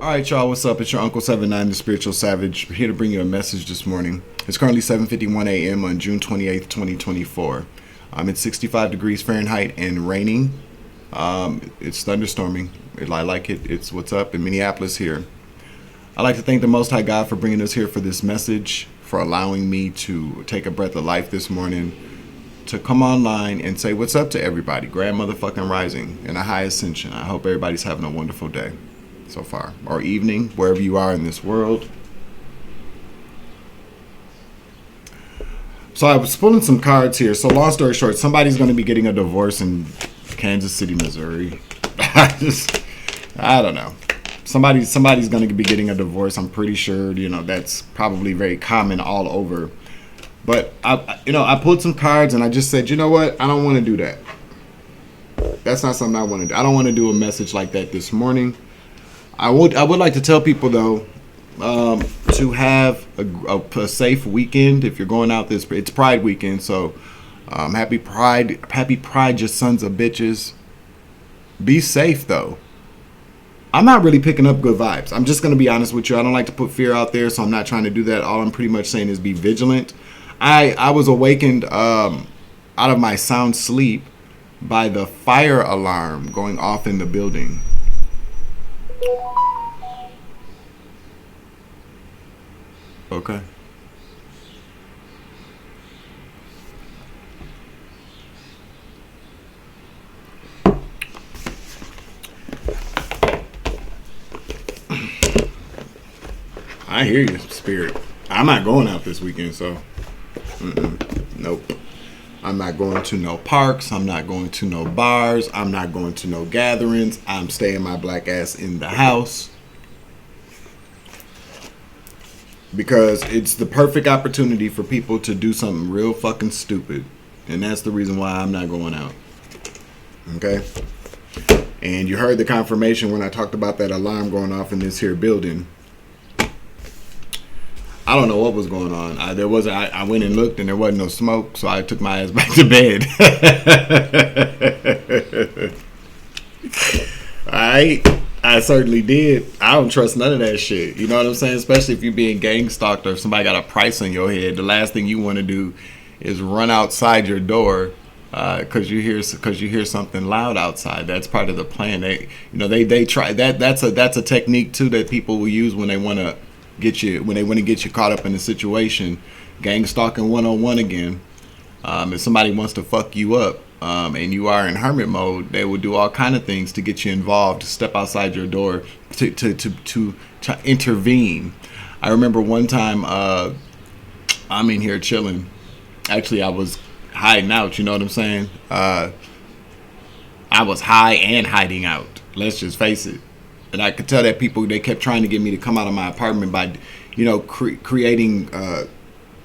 All right, y'all. What's up? It's your Uncle 79, the Spiritual Savage. We're here to bring you a message this morning. It's currently 7:51 a.m. on June 28th, 2024. It's 65 degrees Fahrenheit and raining. It's thunderstorming. I like it. It's what's up in Minneapolis here. I'd like to thank the Most High God for bringing us here for this message, for allowing me to take a breath of life this morning, to come online and say what's up to everybody. Grand motherfucking rising and a high ascension. I hope everybody's having a wonderful day so far, or evening, wherever you are in this world. So I was pulling some cards here. So long story short, somebody's going to be getting a divorce in Kansas City, Missouri. I don't know. Somebody's going to be getting a divorce. I'm pretty sure, that's probably very common all over. But I pulled some cards and I just said, you know what? I don't want to do that. That's not something I want to do. I don't want to do a message like that this morning. I would like to tell people though, to have a safe weekend. If you're going out it's Pride weekend, so happy Pride, you sons of bitches. Be safe though. I'm not really picking up good vibes. I'm just gonna be honest with you. I don't like to put fear out there, so I'm not trying to do that. All I'm pretty much saying is be vigilant. I was awakened out of my sound sleep by the fire alarm going off in the building. Okay. I hear you, Spirit. I'm not going out this weekend, so nope. I'm not going to no parks. I'm not going to no bars. I'm not going to no gatherings. I'm staying my black ass in the house. Because it's the perfect opportunity for people to do something real fucking stupid. And that's the reason why I'm not going out. Okay? And you heard the confirmation when I talked about that alarm going off in this here building. I don't know what was going on. I went and looked and there wasn't no smoke, so I took my ass back to bed. Alright? I certainly did. I don't trust none of that shit. You know what I'm saying? Especially if you're being gang stalked or if somebody got a price on your head. The last thing you want to do is run outside your door because you hear something loud outside. That's part of the plan. They try that. That's a technique too that people will use when they want to get you caught up in a situation. Gang stalking 101 again. If somebody wants to fuck you up and you are in hermit mode, they will do all kind of things to get you involved, to step outside your door, to intervene. I remember one time I'm in here chilling. Actually, I was hiding out. You know what I'm saying? I was high and hiding out. Let's just face it. And I could tell that people, they kept trying to get me to come out of my apartment by, creating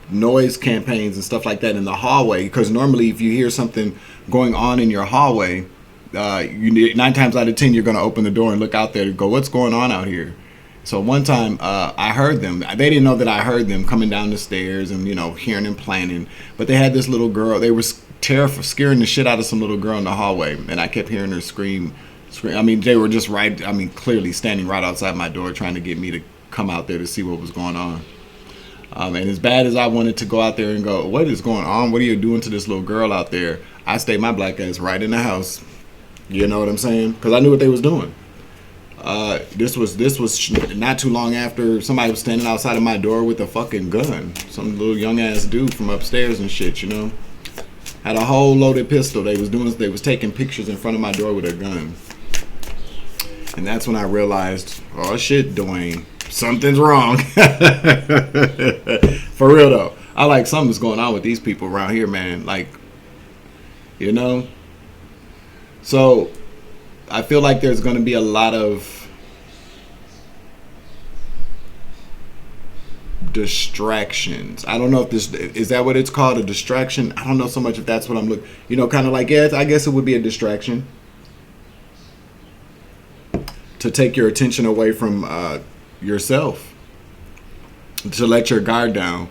noise campaigns and stuff like that in the hallway. Because normally if you hear something going on in your hallway, 9 times out of 10 you're going to open the door and look out there and go, what's going on out here? So one time I heard them. They didn't know that I heard them coming down the stairs and, hearing them planning. But they had this little girl. They were scaring the shit out of some little girl in the hallway. And I kept hearing her scream. I mean, they were just clearly standing right outside my door trying to get me to come out there to see what was going on. And as bad as I wanted to go out there and go, what is going on? What are you doing to this little girl out there? I stayed my black ass right in the house. You know what I'm saying? Because I knew what they was doing. This was not too long after somebody was standing outside of my door with a fucking gun. Some little young ass dude from upstairs and shit, had a whole loaded pistol. They was taking pictures in front of my door with a gun. And that's when I realized, oh shit, Dwayne, something's wrong. For real though. Something's going on with these people around here, man. So I feel like there's going to be a lot of distractions. I don't know if is that what it's called, a distraction? I don't know so much if that's what I'm looking, kind of like, yeah, I guess it would be a distraction. To take your attention away from yourself, to let your guard down.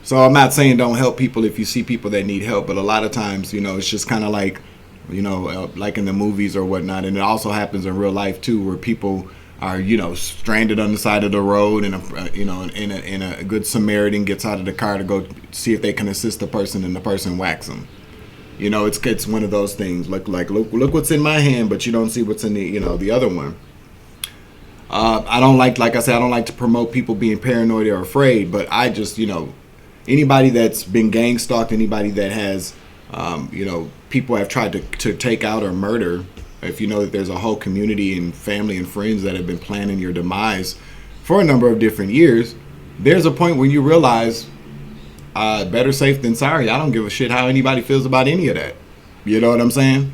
So I'm not saying don't help people if you see people that need help, but a lot of times, it's just kind of like, like in the movies or whatnot. And it also happens in real life too, where people are, you know, stranded on the side of the road, and a good Samaritan gets out of the car to go see if they can assist the person, and the person whacks them. You know, it's one of those things. Look what's in my hand, but you don't see what's in the other one. I don't like I said, I don't like to promote people being paranoid or afraid, but I just, anybody that's been gang stalked, anybody that has, people have tried to take out or murder, if you know that there's a whole community and family and friends that have been planning your demise for a number of different years, there's a point where you realize, better safe than sorry. I don't give a shit how anybody feels about any of that. You know what I'm saying?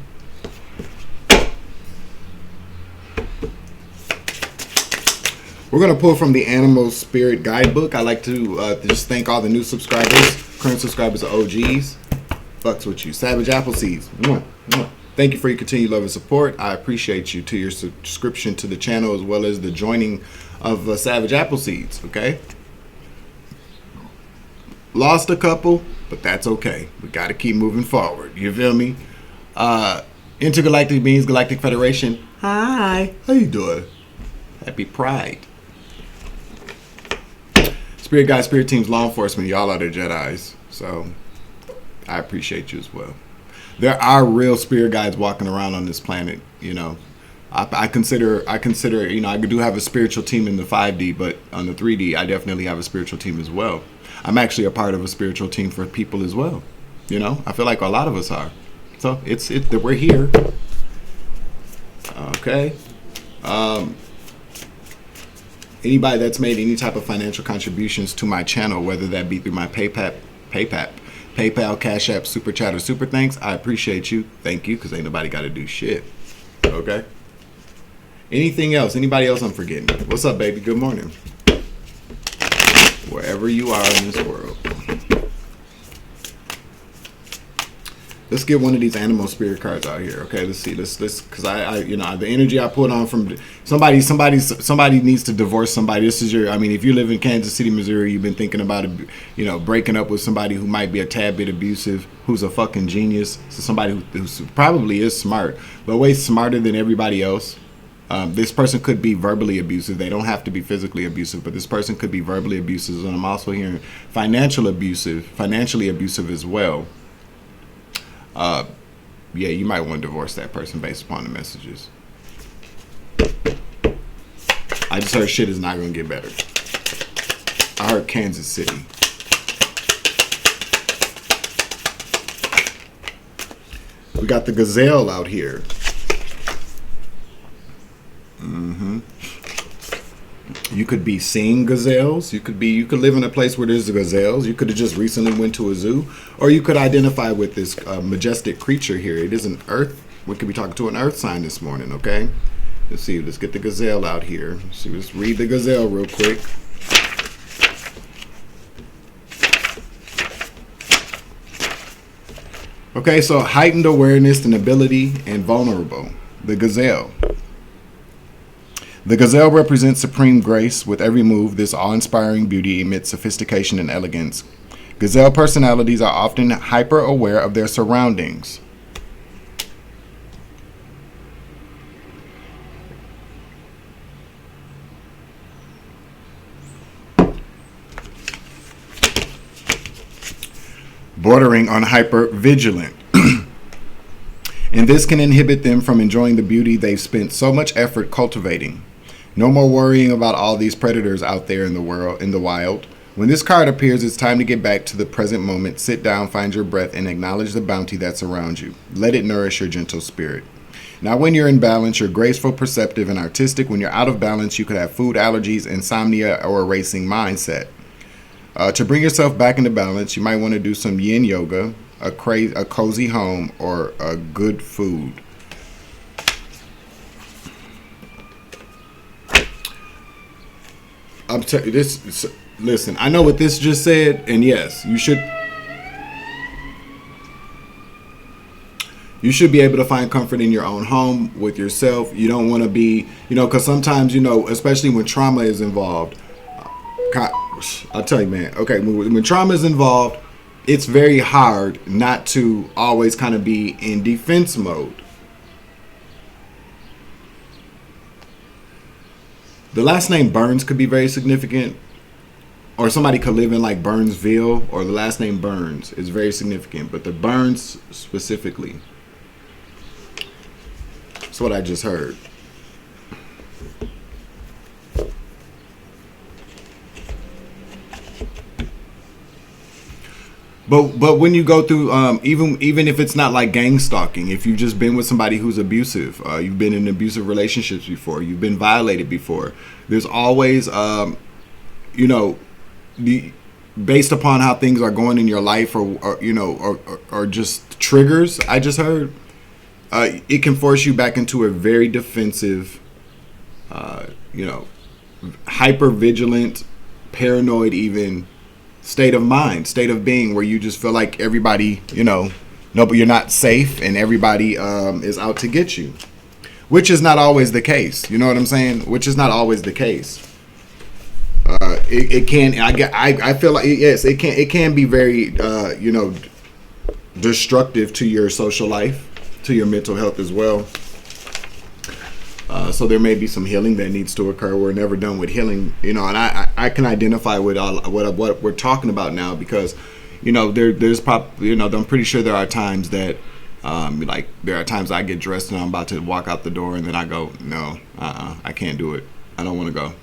We're going to pull from the Animal Spirit Guidebook. I like to just thank all the new subscribers, current subscribers, OGs. Fucks with you. Savage Appleseeds. Thank you for your continued love and support. I appreciate you, to your subscription to the channel, as well as the joining of Savage Appleseeds. Okay? Lost a couple, but that's okay. We got to keep moving forward. You feel me? Intergalactic Beings, Galactic Federation. Hi. How you doing? Happy Pride. Spirit Guides, Spirit Teams, Law Enforcement, y'all are the Jedis. So I appreciate you as well. There are real spirit guides walking around on this planet. I consider, I do have a spiritual team in the 5D, but on the 3D, I definitely have a spiritual team as well. I'm actually a part of a spiritual team for people as well. I feel like a lot of us are. So we're here. Okay. Anybody that's made any type of financial contributions to my channel, whether that be through my PayPal, Cash App, Super Chat, or Super Thanks, I appreciate you. Thank you, because ain't nobody got to do shit. Okay? Anything else? Anybody else I'm forgetting? What's up, baby? Good morning. Wherever you are in this world. Let's get one of these animal spirit cards out here. Okay, let's see. Let's because the energy I put on from somebody needs to divorce somebody. This is if you live in Kansas City, Missouri, you've been thinking about breaking up with somebody who might be a tad bit abusive, who's a fucking genius. So somebody who probably is smart, but way smarter than everybody else. This person could be verbally abusive. They don't have to be physically abusive, but this person could be verbally abusive. And I'm also hearing financially abusive as well. Yeah, you might want to divorce that person based upon the messages. I just heard shit is not going to get better. I heard Kansas City. We got the gazelle out here. You could be seeing gazelles. You could live in a place where there's gazelles. You could have just recently went to a zoo, or you could identify with this majestic creature here. It is an earth. We could be talking to an earth sign this morning. Okay, let's see. Let's get the gazelle out here. Let's read the gazelle real quick. Okay, so heightened awareness and ability and vulnerable. The gazelle. The gazelle represents supreme grace. With every move, this awe-inspiring beauty emits sophistication and elegance. Gazelle personalities are often hyper-aware of their surroundings. Bordering on hyper-vigilant. And this can inhibit them from enjoying the beauty they've spent so much effort cultivating. No more worrying about all these predators out there in the wild. When this card appears, it's time to get back to the present moment. Sit down, find your breath, and acknowledge the bounty that surrounds you. Let it nourish your gentle spirit. Now, when you're in balance, you're graceful, perceptive, and artistic. When you're out of balance, you could have food allergies, insomnia, or a racing mindset. To bring yourself back into balance, you might want to do some yin yoga, a cozy home, or a good food. I'm telling you this. Listen, I know what this just said, and yes, you should be able to find comfort in your own home with yourself. You don't want to be, because sometimes, especially when trauma is involved. I'll tell you, man. Okay, when trauma is involved, it's very hard not to always kind of be in defense mode. The last name Burns could be very significant, or somebody could live in like Burnsville, or the last name Burns is very significant. But the Burns specifically, that's what I just heard. But when you go through, even if it's not like gang stalking, if you've just been with somebody who's abusive, you've been in abusive relationships before, you've been violated before, there's always, based upon how things are going in your life, or just triggers. I just heard, it can force you back into a very defensive, hyper vigilant, paranoid, even state of mind, state of being, where you just feel like everybody, but you're not safe, and everybody is out to get you, which is not always the case. You know what I'm saying? Which is not always the case. It can. I feel like, yes, it can. It can be very, destructive to your social life, to your mental health as well. So there may be some healing that needs to occur. We're never done with healing, and I can identify with what we're talking about now, because, there's I'm pretty sure there are times that, there are times I get dressed and I'm about to walk out the door, and then I go, no, I can't do it. I don't want to go,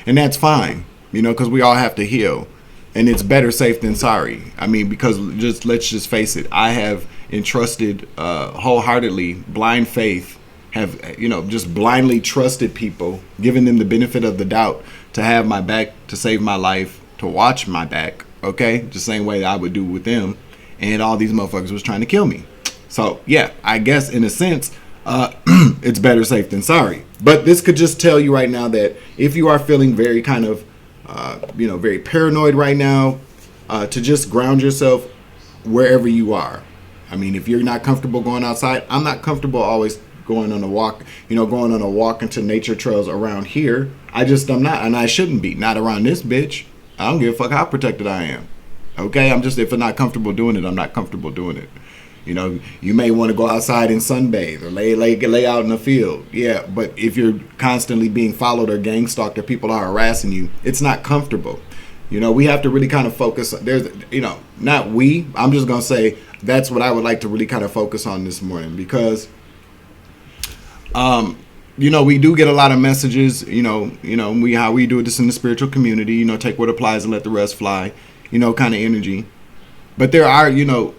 and that's fine, because we all have to heal, and it's better safe than sorry. I mean, because let's just face it, I have entrusted wholeheartedly, blind faith. Have just blindly trusted people, giving them the benefit of the doubt, to have my back, to save my life, to watch my back, okay, the same way that I would do with them, and all these motherfuckers was trying to kill me. So yeah, I guess in a sense, it's better safe than sorry. But this could just tell you right now that if you are feeling very kind of very paranoid right now, to just ground yourself wherever you are. I mean, if you're not comfortable going outside, I'm not comfortable always going on a walk into nature trails around here. I'm not, and I shouldn't be, not around this bitch. I don't give a fuck how protected I am. Okay, if I'm not comfortable doing it, I'm not comfortable doing it. You may want to go outside and sunbathe, or lay out in the field. Yeah, but if you're constantly being followed or gang stalked, or people are harassing you, it's not comfortable. We have to really kind of focus. I'm just gonna say that's what I would like to really kind of focus on this morning, because we do get a lot of messages, how we do this in the spiritual community, take what applies and let the rest fly, kind of energy. But there are, am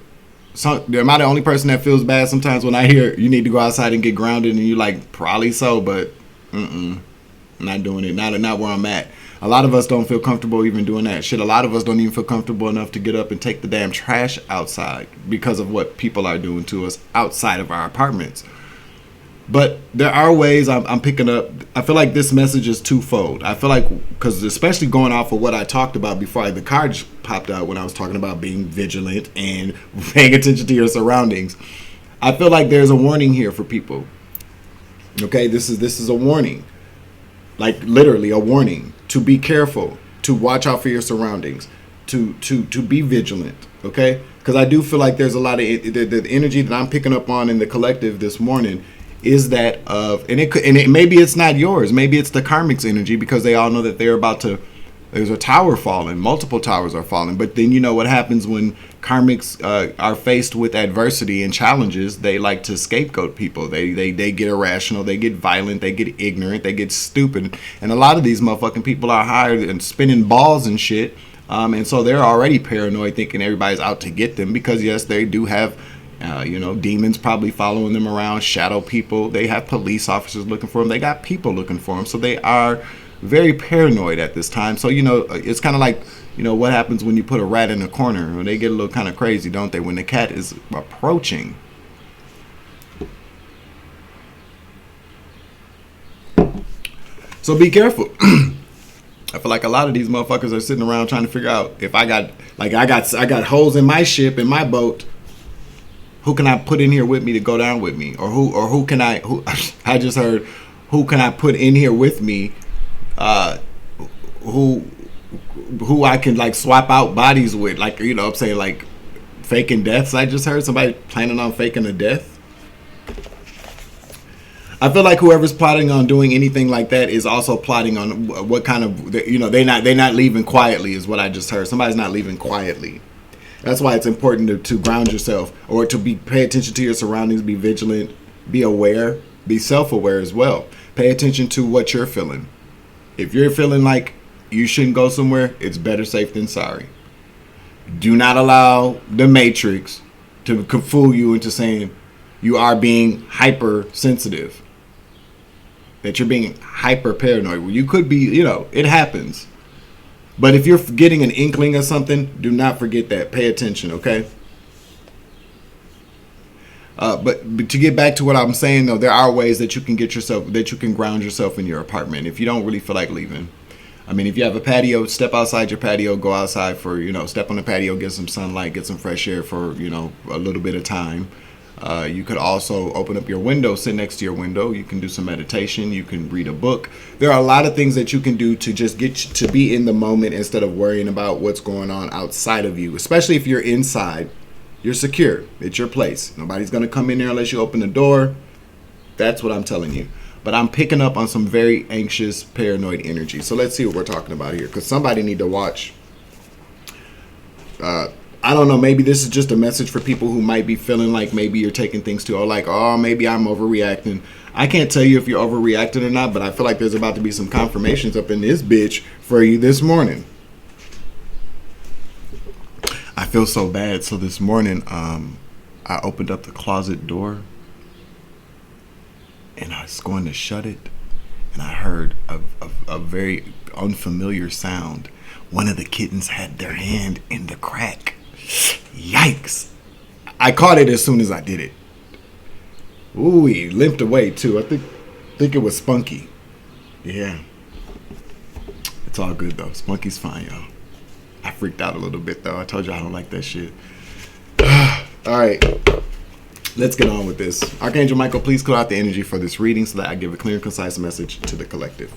I the only person that feels bad sometimes when I hear you need to go outside and get grounded, and you like, probably so, but not doing it, not where I'm at. A lot of us don't feel comfortable even doing that shit. A lot of us don't even feel comfortable enough to get up and take the damn trash outside because of what people are doing to us outside of our apartments. But there are ways I'm picking up. I feel like this message is twofold. I feel like, because especially going off of what I talked about before the cards popped out when I was talking about being vigilant and paying attention to your surroundings, I feel like there's a warning here for people. Okay, this is a warning, like literally a warning to be careful, to watch out for your surroundings, to be vigilant. Okay, because I do feel like there's a lot of the energy that I'm picking up on in the collective this morning is that of, maybe it's not yours, maybe it's the karmic's energy, because they all know that there's a tower falling, multiple towers are falling. But then what happens when karmics are faced with adversity and challenges? They like to scapegoat people. They get irrational, they get violent, they get ignorant, they get stupid, and a lot of these motherfucking people are hired and spinning balls and shit, and so they're already paranoid, thinking everybody's out to get them, because yes, they do have demons probably following them around, shadow people. They have police officers looking for them. They got people looking for them. So they are very paranoid at this time. So, it's kind of like, what happens when you put a rat in a corner? They get a little kind of crazy, don't they, when the cat is approaching. So be careful. I feel like a lot of these motherfuckers are sitting around trying to figure out, if I got holes in my ship, in my boat, who can I put in here with me to go down with me? Or who can I put in here with me, who I can like swap out bodies with, like, I'm saying, like faking deaths. I just heard somebody planning on faking a death. I feel like whoever's plotting on doing anything like that is also plotting on what kind of, they're not leaving quietly is what I just heard. Somebody's not leaving quietly. That's why it's important to ground yourself, or to pay attention to your surroundings, be vigilant, be aware, be self-aware as well. Pay attention to what you're feeling. If you're feeling like you shouldn't go somewhere, it's better safe than sorry. Do not allow the matrix to fool you into saying you are being hypersensitive, that you're being hyper paranoid. Well, you could be, it happens. But if you're getting an inkling of something, do not forget that. Pay attention, okay? But to get back to what I'm saying, though, there are ways that you can ground yourself in your apartment if you don't really feel like leaving. I mean, if you have a patio, step outside your patio, go outside for, step on the patio, get some sunlight, get some fresh air for, a little bit of time. You could also open up your window, sit next to your window. You can do some meditation. You can read a book. There are a lot of things that you can do to just get to be in the moment instead of worrying about what's going on outside of you. Especially if you're inside, you're secure. It's your place. Nobody's going to come in there unless you open the door. That's what I'm telling you. But I'm picking up on some very anxious, paranoid energy. So let's see what we're talking about here, because somebody need to watch. I don't know, maybe this is just a message for people who might be feeling like maybe you're taking things too, or like, oh, maybe I'm overreacting. I can't tell you if you're overreacting or not, but I feel like there's about to be some confirmations up in this bitch for you this morning. I feel so bad. So this morning, I opened up the closet door and I was going to shut it, and I heard a very unfamiliar sound. One of the kittens had their hand in the crack. Yikes. I caught it as soon as I did it. Ooh, he limped away too. I think it was Spunky. Yeah. It's all good though. Spunky's fine, y'all. I freaked out a little bit though. I told you I don't like that shit. Alright. Let's get on with this. Archangel Michael, please clear out the energy for this reading so that I give a clear and concise message to the collective.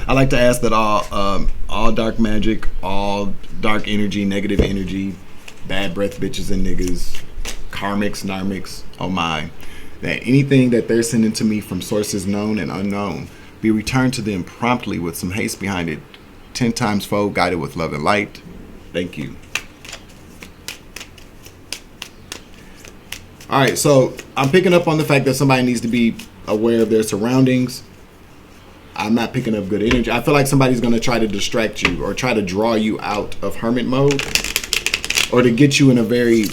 I like to ask that all dark magic, all dark energy, negative energy, bad breath bitches and niggas, karmics, narmics, oh my, that anything that they're sending to me from sources known and unknown be returned to them promptly with some haste behind it, 10 times fold, guided with love and light. Thank you. All right, so I'm picking up on the fact that somebody needs to be aware of their surroundings. I'm not picking up good energy. I feel like somebody's going to try to distract you or try to draw you out of hermit mode, or to get you in a very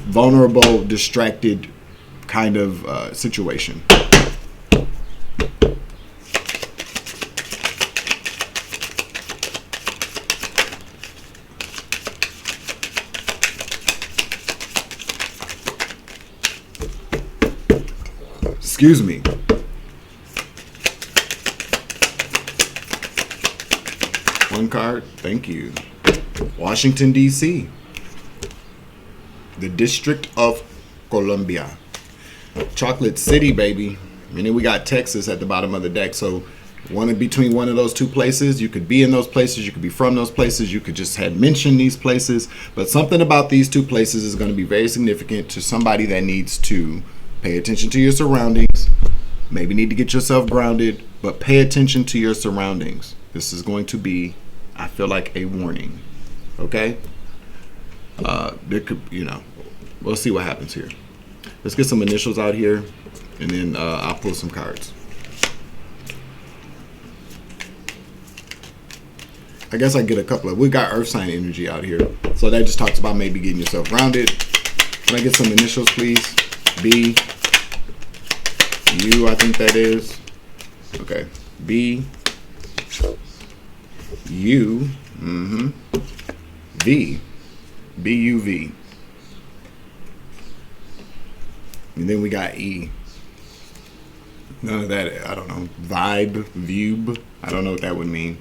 vulnerable, distracted kind of situation. Excuse me. One card, thank you. Washington, D.C. The District of Columbia. Chocolate City, baby. And then we got Texas at the bottom of the deck. So between one of those two places, you could be in those places, you could be from those places, you could just had mentioned these places. But something about these two places is going to be very significant to somebody that needs to pay attention to your surroundings. Maybe need to get yourself grounded, but pay attention to your surroundings. This is going to be, I feel like, a warning. Okay? There could, we'll see what happens here. Let's get some initials out here, and then I'll pull some cards. I guess I get a couple of, we got earth sign energy out here. So that just talks about maybe getting yourself grounded. Can I get some initials, please? B, U, I think that is. Okay. B, U, V, B, U, V. And then we got E. None of that, I don't know. Vibe, Vube, I don't know what that would mean.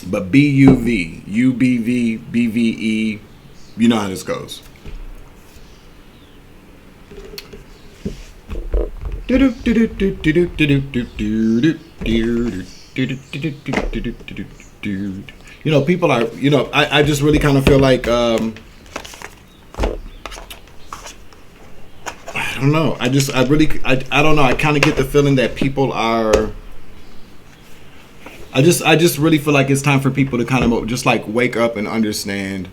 But B, U, V, U, B, V, B, V, E, you know how this goes. People are, I just really kind of feel like don't know. I don't know. I kind of get the feeling that people are. I just really feel like it's time for people to kind of just like wake up and understand.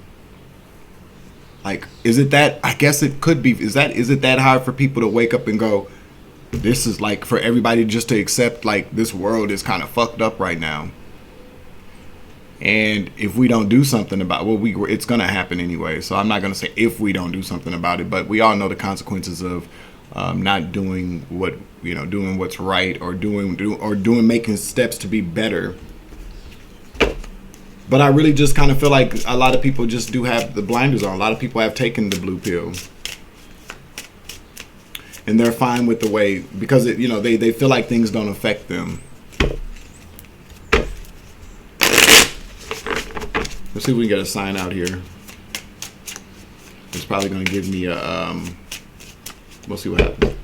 Like, is it that? I guess it could be. Is it that hard for people to wake up and go, this is like for everybody just to accept like this world is kind of fucked up right now. And if we don't do something about it's going to happen anyway. So I'm not going to say if we don't do something about it, but we all know the consequences of not doing doing what's right or making steps to be better. But I really just kind of feel like a lot of people just do have the blinders on. A lot of people have taken the blue pill. And they're fine with the way, because they feel like things don't affect them. Let's see if we can get a sign out here. It's probably going to give me a, we'll see what happens.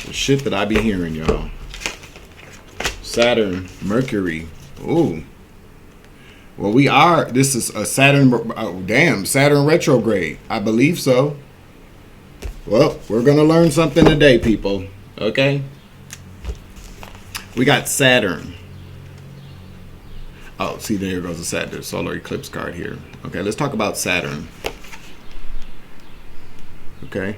The shit that I be hearing, y'all. Saturn, Mercury. Ooh. Well, this is a Saturn, Saturn retrograde. I believe so. Well, we're going to learn something today, people. Okay? We got Saturn. Oh, see, there goes the Saturn solar eclipse card here. Okay, let's talk about Saturn. Okay.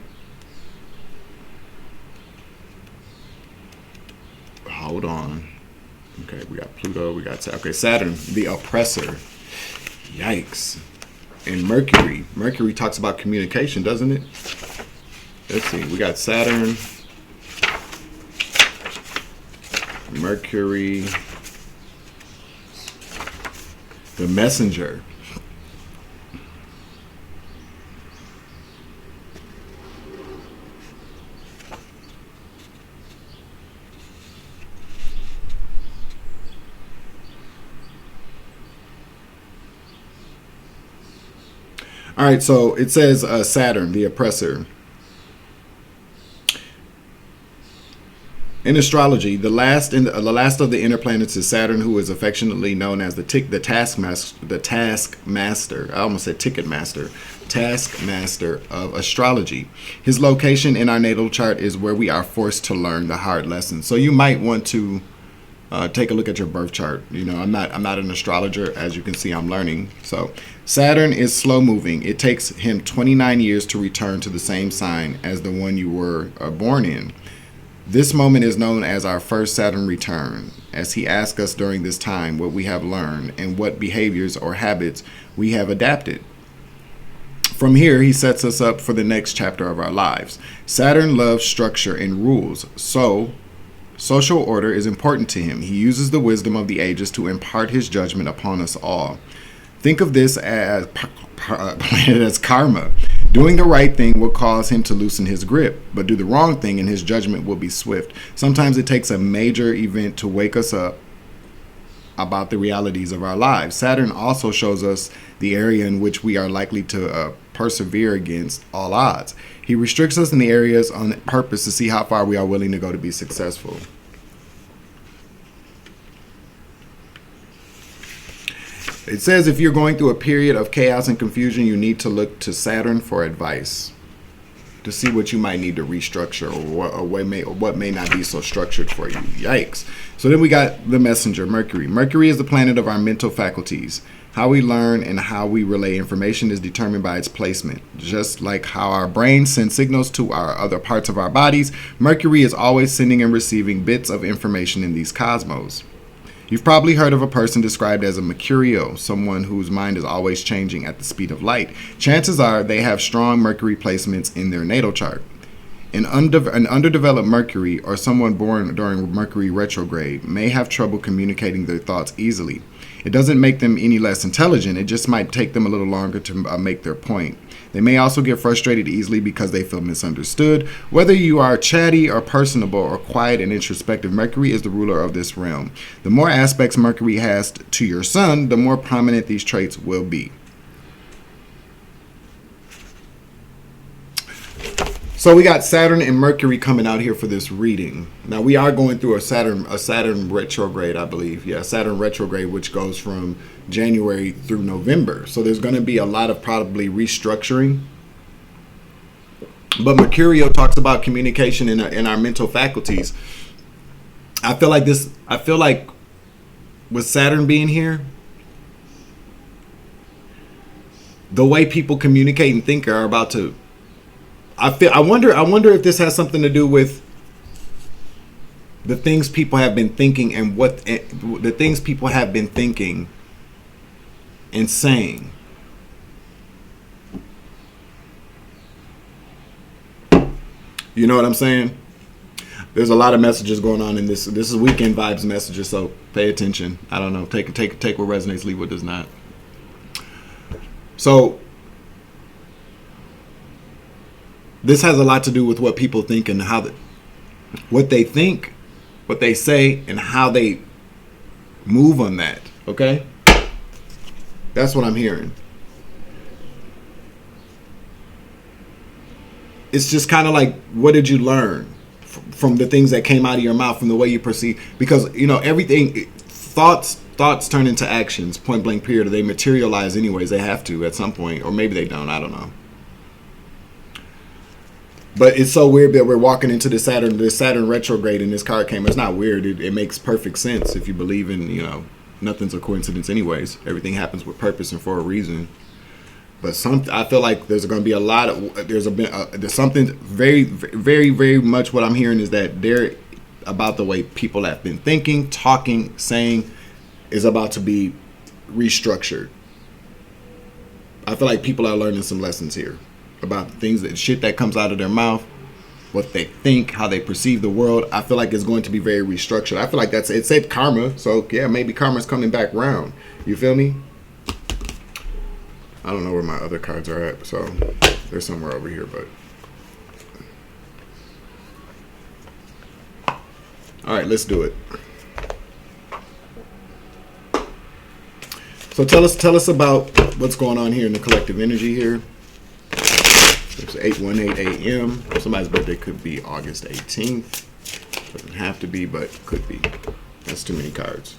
Hold on. Okay, we got Pluto, we got Saturn, the oppressor. Yikes. And Mercury. Mercury talks about communication, doesn't it? Let's see. We got Saturn, Mercury, the messenger. All right, so it says Saturn, the oppressor. In astrology, the last of the inner planets is Saturn, who is affectionately known as the taskmaster. I almost said ticket master. Taskmaster of astrology. His location in our natal chart is where we are forced to learn the hard lessons. So you might want to take a look at your birth chart. I'm not an astrologer. As you can see, I'm learning. So Saturn is slow moving. It takes him 29 years to return to the same sign as the one you were born in. This moment is known as our first Saturn return, as he asks us during this time what we have learned and what behaviors or habits we have adapted. From here, he sets us up for the next chapter of our lives. Saturn loves structure and rules, so social order is important to him. He uses the wisdom of the ages to impart his judgment upon us all. Think of this as karma. Doing the right thing will cause him to loosen his grip, but do the wrong thing and his judgment will be swift. Sometimes it takes a major event to wake us up about the realities of our lives. Saturn also shows us the area in which we are likely to persevere against all odds. He restricts us in the areas on purpose to see how far we are willing to go to be successful. It says if you're going through a period of chaos and confusion, you need to look to Saturn for advice to see what you might need to restructure or what may not be so structured for you. Yikes. So then we got the messenger, Mercury. Mercury is the planet of our mental faculties. How we learn and how we relay information is determined by its placement. Just like how our brains send signals to our other parts of our bodies, Mercury is always sending and receiving bits of information in these cosmos. You've probably heard of a person described as a Mercurio, someone whose mind is always changing at the speed of light. Chances are they have strong Mercury placements in their natal chart. An underdeveloped Mercury or someone born during Mercury retrograde may have trouble communicating their thoughts easily. It doesn't make them any less intelligent, it just might take them a little longer to make their point. They may also get frustrated easily because they feel misunderstood. Whether you are chatty or personable or quiet and introspective, Mercury is the ruler of this realm. The more aspects Mercury has to your sun, the more prominent these traits will be. So we got Saturn and Mercury coming out here for this reading. Now we are going through a Saturn retrograde, I believe. Yeah, Saturn retrograde, which goes from January through November. So there's going to be a lot of probably restructuring. But Mercurio talks about communication in our mental faculties. I feel like with Saturn being here, the way people communicate and think are about to. I wonder if this has something to do with the things people have been thinking and the things people have been thinking and saying. You know what I'm saying? There's a lot of messages going on in this. This is weekend vibes messages, so pay attention. I don't know. Take what resonates, leave what does not. So this has a lot to do with what people think and what they think, what they say, and how they move on that. Okay? That's what I'm hearing. It's just kind of like, what did you learn from the things that came out of your mouth, from the way you perceive? Because, everything, thoughts turn into actions, point blank period. They materialize anyways. They have to at some point, or maybe they don't. I don't know. But it's so weird that we're walking into this Saturn retrograde, and this card came. It's not weird. It makes perfect sense if you believe in, nothing's a coincidence anyways. Everything happens with purpose and for a reason. But I feel like there's going to be there's something very, very, very much what I'm hearing is that they're about the way people have been thinking, talking, saying is about to be restructured. I feel like people are learning some lessons here about the shit that comes out of their mouth, what they think, how they perceive the world. I feel like it's going to be very restructured. I feel like it said karma. So yeah, maybe karma's coming back round. You feel me? I don't know where my other cards are at, so they're somewhere over here, but. All right, let's do it. So tell us about what's going on here in the collective energy here. It's 8:18 a.m. Somebody's birthday could be August 18th. Doesn't have to be, but could be. That's too many cards.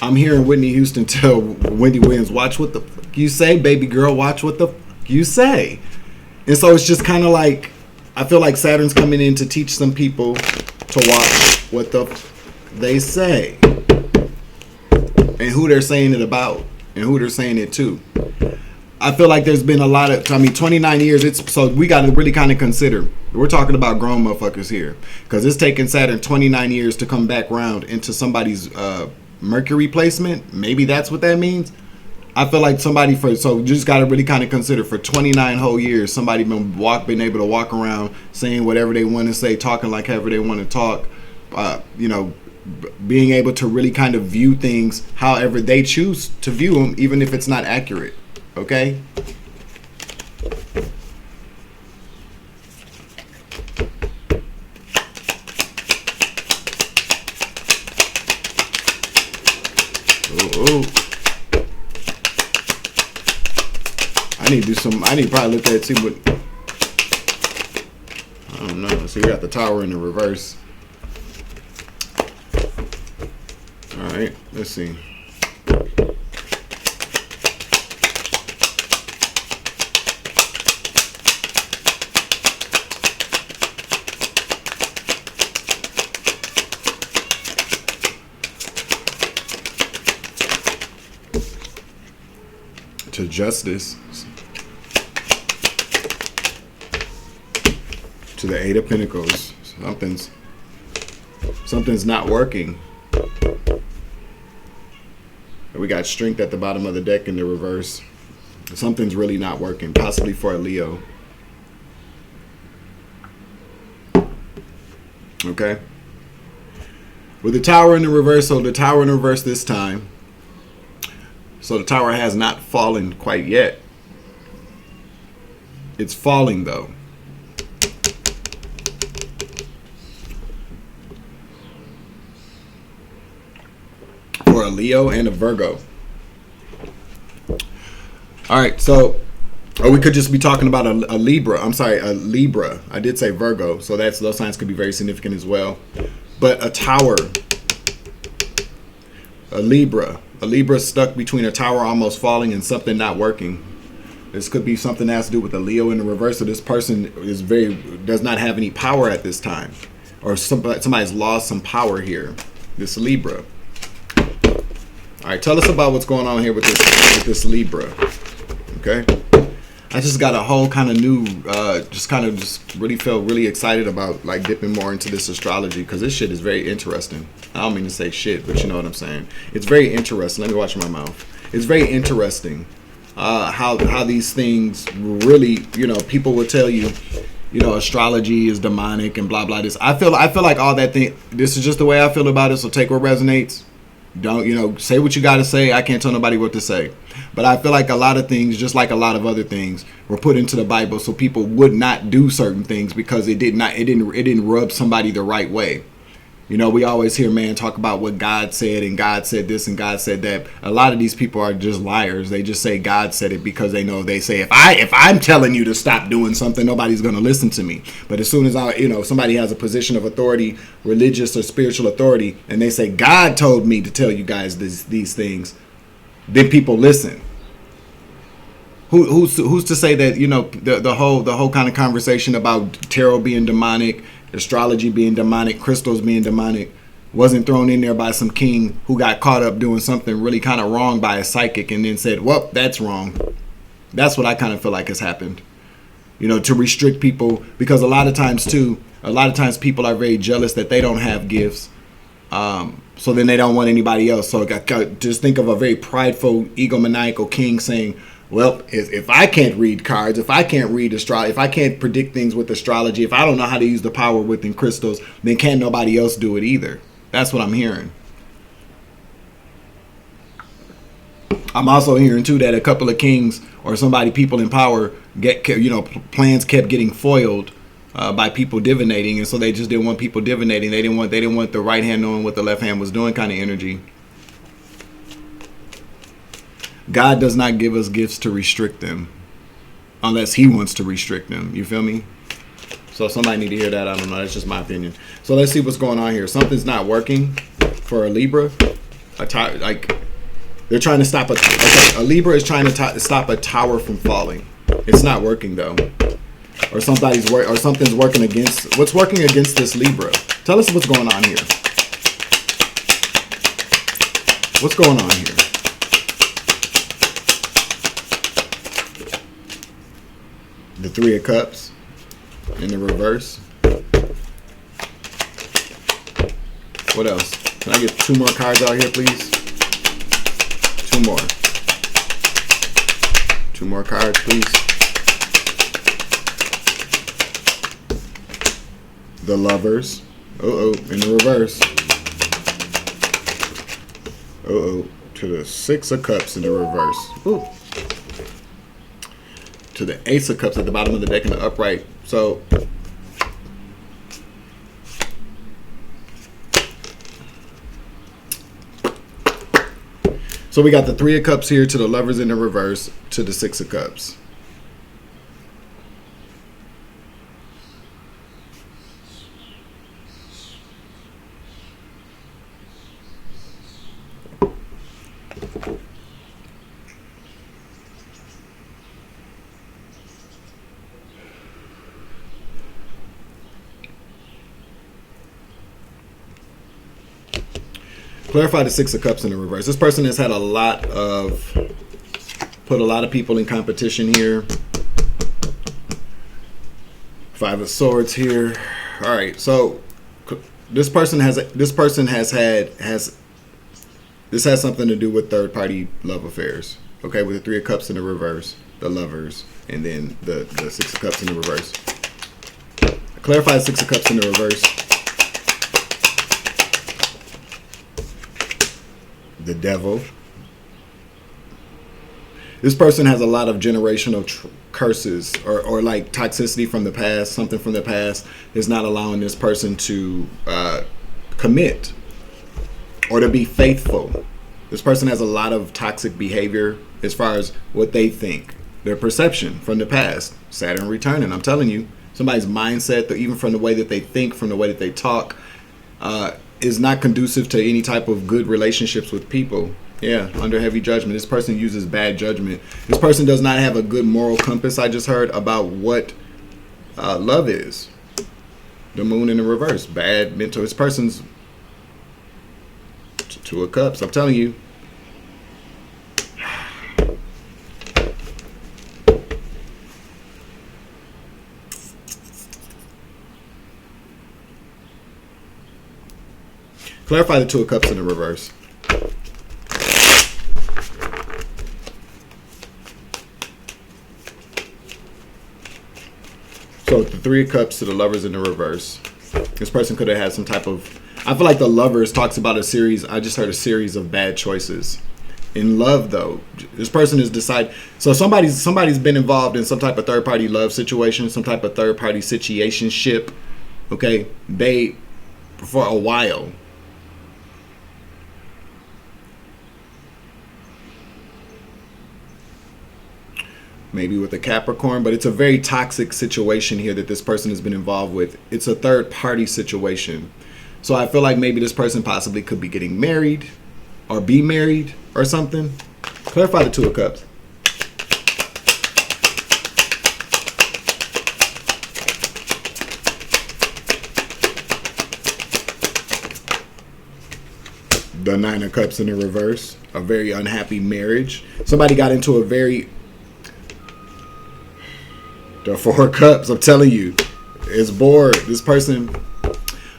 I'm hearing Whitney Houston tell Wendy Williams, watch what the fuck you say, baby girl, watch what the fuck you say. And so it's just kind of like, I feel like Saturn's coming in to teach some people to watch what the they say. And who they're saying it about. And who they're saying it to. I feel like there's been a lot of, 29 years, so we got to really kind of consider. We're talking about grown motherfuckers here. Because it's taken Saturn 29 years to come back round into somebody's Mercury placement. Maybe that's what that means. I feel like so you just got to really kind of consider for 29 whole years, somebody been able to walk around saying whatever they want to say, talking like however they want to talk, being able to really kind of view things however they choose to view them, even if it's not accurate. Okay? Ooh. I need to probably look at it, see what. I don't know. So we got the tower in the reverse. Alright, let's see. To justice, to the Eight of Pentacles. Something's not working. We got strength at the bottom of the deck in the reverse. Something's really not working, possibly for a Leo. Okay. With the tower in the reverse, so the tower in the reverse this time. So the tower has not fallen quite yet. It's falling though. a Leo and a Virgo. All right, so, or we could just be talking about a Libra. I'm sorry, a Libra. I did say Virgo, so those signs could be very significant as well. But a Tower, a Libra stuck between a tower almost falling and something not working. This could be something that has to do with the Leo in the reverse. So this person does not have any power at this time, or somebody's lost some power here. This Libra. All right, tell us about what's going on here with this Libra. Okay, I just got a whole kind of new, just really felt really excited about like dipping more into this astrology, because this shit is very interesting. I don't mean to say shit, but you know what I'm saying. It's very interesting. Let me watch my mouth. It's very interesting how these things really, people will tell you, astrology is demonic and blah blah. This I feel like all that thing. This is just the way I feel about it. So take what resonates. Don't say what you got to say. I can't tell nobody what to say. But I feel like a lot of things, just like a lot of other things, were put into the Bible so people would not do certain things because it didn't rub somebody the right way. We always hear man talk about what God said, and God said this and God said that. A lot of these people are just liars. They just say God said it because they say if I'm telling you to stop doing something, nobody's going to listen to me. But as soon as somebody has a position of authority, religious or spiritual authority, and they say God told me to tell you guys these things, then people listen. Who's to say that the whole kind of conversation about tarot being demonic, astrology being demonic, crystals being demonic, wasn't thrown in there by some king who got caught up doing something really kind of wrong by a psychic and then said, well, that's wrong. That's what I kind of feel like has happened. To restrict people, because a lot of times people are very jealous that they don't have gifts. So then they don't want anybody else. So just think of a very prideful, egomaniacal king saying, well, if I can't read cards, if I can't read astrology, if I can't predict things with astrology, if I don't know how to use the power within crystals, then can't nobody else do it either. That's what I'm hearing. I'm also hearing too that a couple of kings or people in power plans kept getting foiled by people divinating, and so they just didn't want people divinating. They didn't want the right hand knowing what the left hand was doing kind of energy. God does not give us gifts to restrict them unless he wants to restrict them. You feel me? So somebody need to hear that. I don't know. That's just my opinion. So let's see what's going on here. Something's not working for a Libra. They're trying to stop a Libra is trying to stop a tower from falling. It's not working though. Or something's working against. What's working against this Libra? Tell us what's going on here. What's going on here? The Three of Cups in the reverse. What else? Can I get 2 more cards out here, please? 2 more. 2 more cards, please. The Lovers. In the reverse. To the Six of Cups in the reverse. Ooh. To the Ace of Cups at the bottom of the deck in the upright. So we got the Three of Cups here to the Lovers in the reverse to the Six of Cups. Clarify the Six of Cups in the reverse. This person has had put a lot of people in competition here. Five of Swords here. All right, so this has something to do with third party love affairs. Okay, with the Three of Cups in the reverse, the Lovers, and then the Six of Cups in the reverse. Clarify the Six of Cups in the reverse. The Devil. This person has a lot of generational curses or like toxicity from the past. Something from the past is not allowing this person to commit or to be faithful. This person has a lot of toxic behavior as far as what they think, their perception from the past. Saturn returning. I'm telling you, somebody's mindset, even from the way that they think, from the way that they talk, is not conducive to any type of good relationships with people. Yeah, under heavy judgment. This person uses bad judgment. This person does not have a good moral compass, I just heard, about what love is. The moon in the reverse. Bad mental. This person's Two of Cups. I'm telling you. Clarify the Two of Cups in the reverse. So the Three of Cups to the Lovers in the reverse. This person could have had some type of... I feel like the Lovers talks about a series... I just heard a series of bad choices. In love, though, this person has decided... So somebody's been involved in some type of third-party love situation, some type of third-party situationship. Okay? They, for a while... maybe with a Capricorn, but it's a very toxic situation here that this person has been involved with. It's a third party situation. So I feel like maybe this person possibly could be getting married or be married or something. Clarify the Two of Cups. The Nine of Cups in the reverse. A very unhappy marriage. Somebody got into a very... The Four of Cups, I'm telling you, is bored. This person,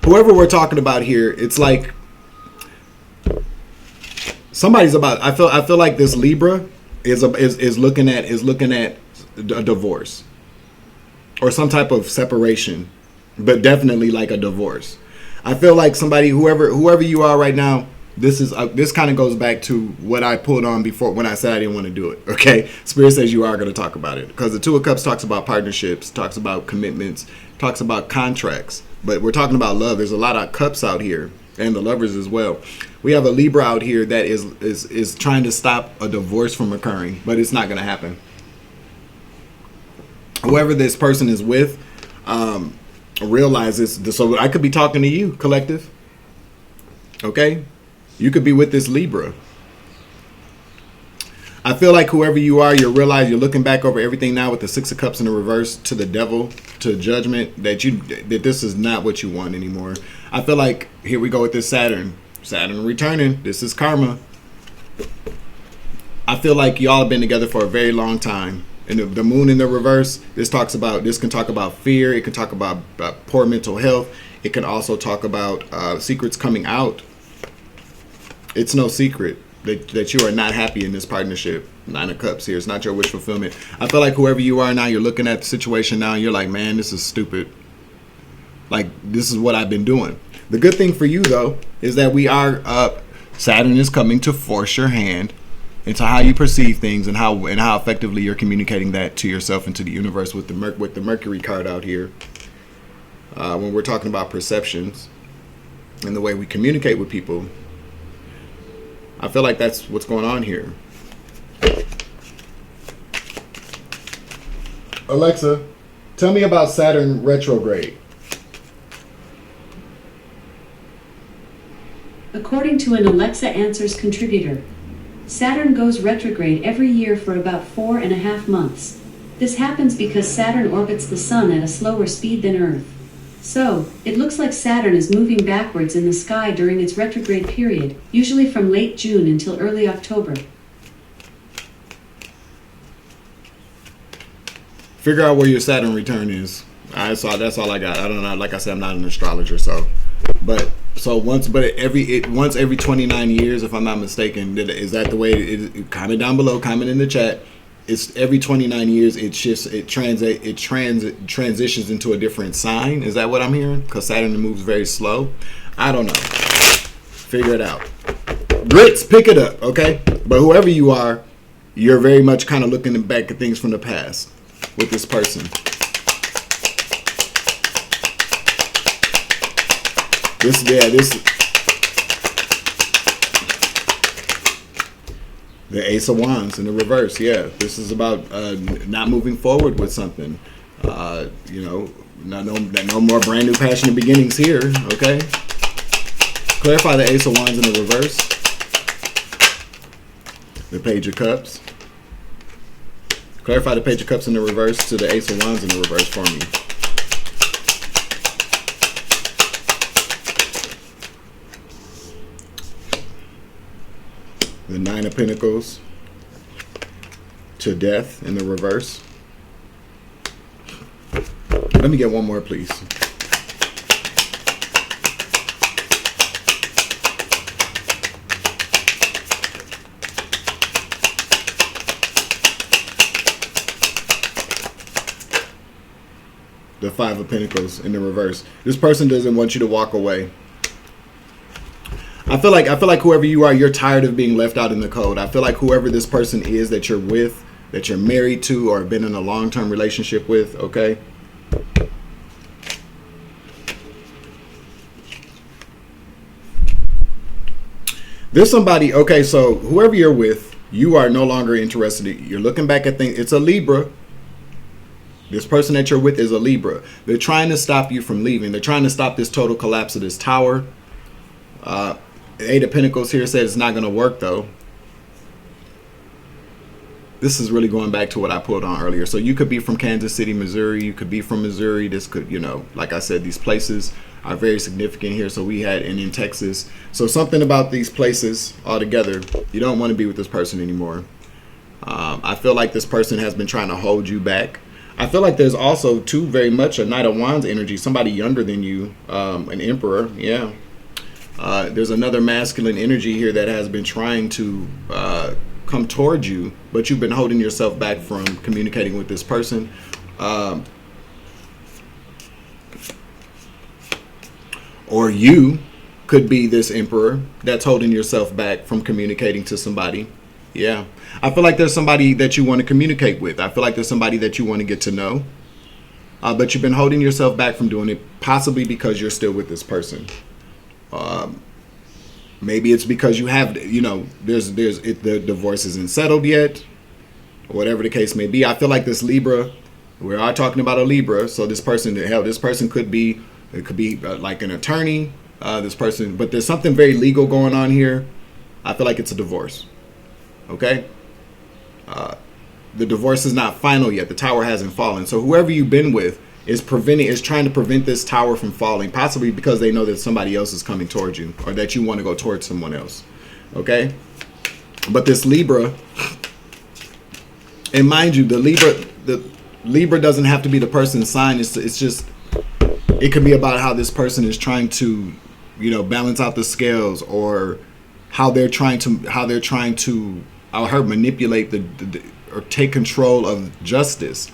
whoever we're talking about here, it's like somebody's about. I feel like this Libra is looking at a divorce or some type of separation, but definitely like a divorce. I feel like somebody, whoever you are right now. This kind of goes back to what I pulled on before when I said I didn't want to do it. Okay, Spirit says you are going to talk about it because the Two of Cups talks about partnerships, talks about commitments, talks about contracts. But we're talking about love. There's a lot of cups out here, and the Lovers as well. We have a Libra out here that is trying to stop a divorce from occurring, but it's not going to happen. Whoever this person is with realizes. So I could be talking to you, collective. Okay. You could be with this Libra. I feel like whoever you are, you're looking back over everything now with the Six of Cups in the reverse to the Devil, to judgment, that this is not what you want anymore. I feel like here we go with this Saturn. Saturn returning. This is karma. I feel like y'all have been together for a very long time. And the moon in the reverse, this can talk about fear. It can talk about poor mental health. It can also talk about secrets coming out. It's no secret that you are not happy in this partnership. Nine of Cups here. It's not your wish fulfillment. I feel like whoever you are now, you're looking at the situation now and you're like, man, this is stupid. Like, this is what I've been doing. The good thing for you, though, is that we are Saturn is coming to force your hand into how you perceive things and how effectively you're communicating that to yourself and to the universe with the Mercury card out here. When we're talking about perceptions and the way we communicate with people, I feel like that's what's going on here. Alexa, tell me about Saturn retrograde. According to an Alexa Answers contributor, Saturn goes retrograde every year for about 4.5 months. This happens because Saturn orbits the Sun at a slower speed than Earth. So, it looks like Saturn is moving backwards in the sky during its retrograde period, usually from late June until early October. Figure out where your Saturn return is. That's all I got. I don't know. Like I said, I'm not an astrologer, once every 29 years, if I'm not mistaken, is that the way it is? Comment down below. Comment in the chat. It's every 29 years it shifts, it transitions into a different sign. Is that what I'm hearing? Because Saturn moves very slow. I don't know. Figure it out. Grits, pick it up, okay? But whoever you are, you're very much kind of looking back at things from the past with this person. The Ace of Wands in the reverse. Yeah, this is about not moving forward with something. You know, no more brand new passionate beginnings here. Okay. Clarify the Ace of Wands in the reverse. The Page of Cups. Clarify the Page of Cups in the reverse to the Ace of Wands in the reverse for me. The Nine of Pentacles to Death in the reverse. Let me get one more, please. The Five of Pentacles in the reverse. This person doesn't want you to walk away. I feel like whoever you are, you're tired of being left out in the cold. I feel like whoever this person is that you're with, that you're married to, or been in a long-term relationship with, okay? There's somebody, okay, so whoever you're with, you are no longer interested. You're looking back at things. It's a Libra. This person that you're with is a Libra. They're trying to stop you from leaving. They're trying to stop this total collapse of this tower. Eight of Pentacles here says it's not going to work, though. This is really going back to what I pulled on earlier. So you could be from Kansas City, Missouri. You could be from Missouri. This could, you know, like I said, these places are very significant here. So we had in Texas. So something about these places altogether, you don't want to be with this person anymore. I feel like this person has been trying to hold you back. I feel like there's also, too, very much a Knight of Wands energy. Somebody younger than you, an Emperor, yeah. There's another masculine energy here that has been trying to come towards you, but you've been holding yourself back from communicating with this person. Or you could be this Emperor that's holding yourself back from communicating to somebody. Yeah. I feel like there's somebody that you want to communicate with. I feel like there's somebody that you want to get to know. But you've been holding yourself back from doing it, possibly because you're still with this person. Maybe it's because you have, you know, the divorce isn't settled yet, or whatever the case may be. I feel like this Libra, we are talking about a Libra, so this person, hell, this person could be, it could be like an attorney, this person, but there's something very legal going on here. I feel like it's a divorce. Okay? The divorce is not final yet. The tower hasn't fallen. So whoever you've been with is trying to prevent this tower from falling, possibly because they know that somebody else is coming towards you, or that you want to go towards someone else. Okay? But this Libra, and mind you, the Libra doesn't have to be the person's sign. It's just, it could be about how this person is trying to, you know, balance out the scales, or how they're trying to manipulate or take control of justice.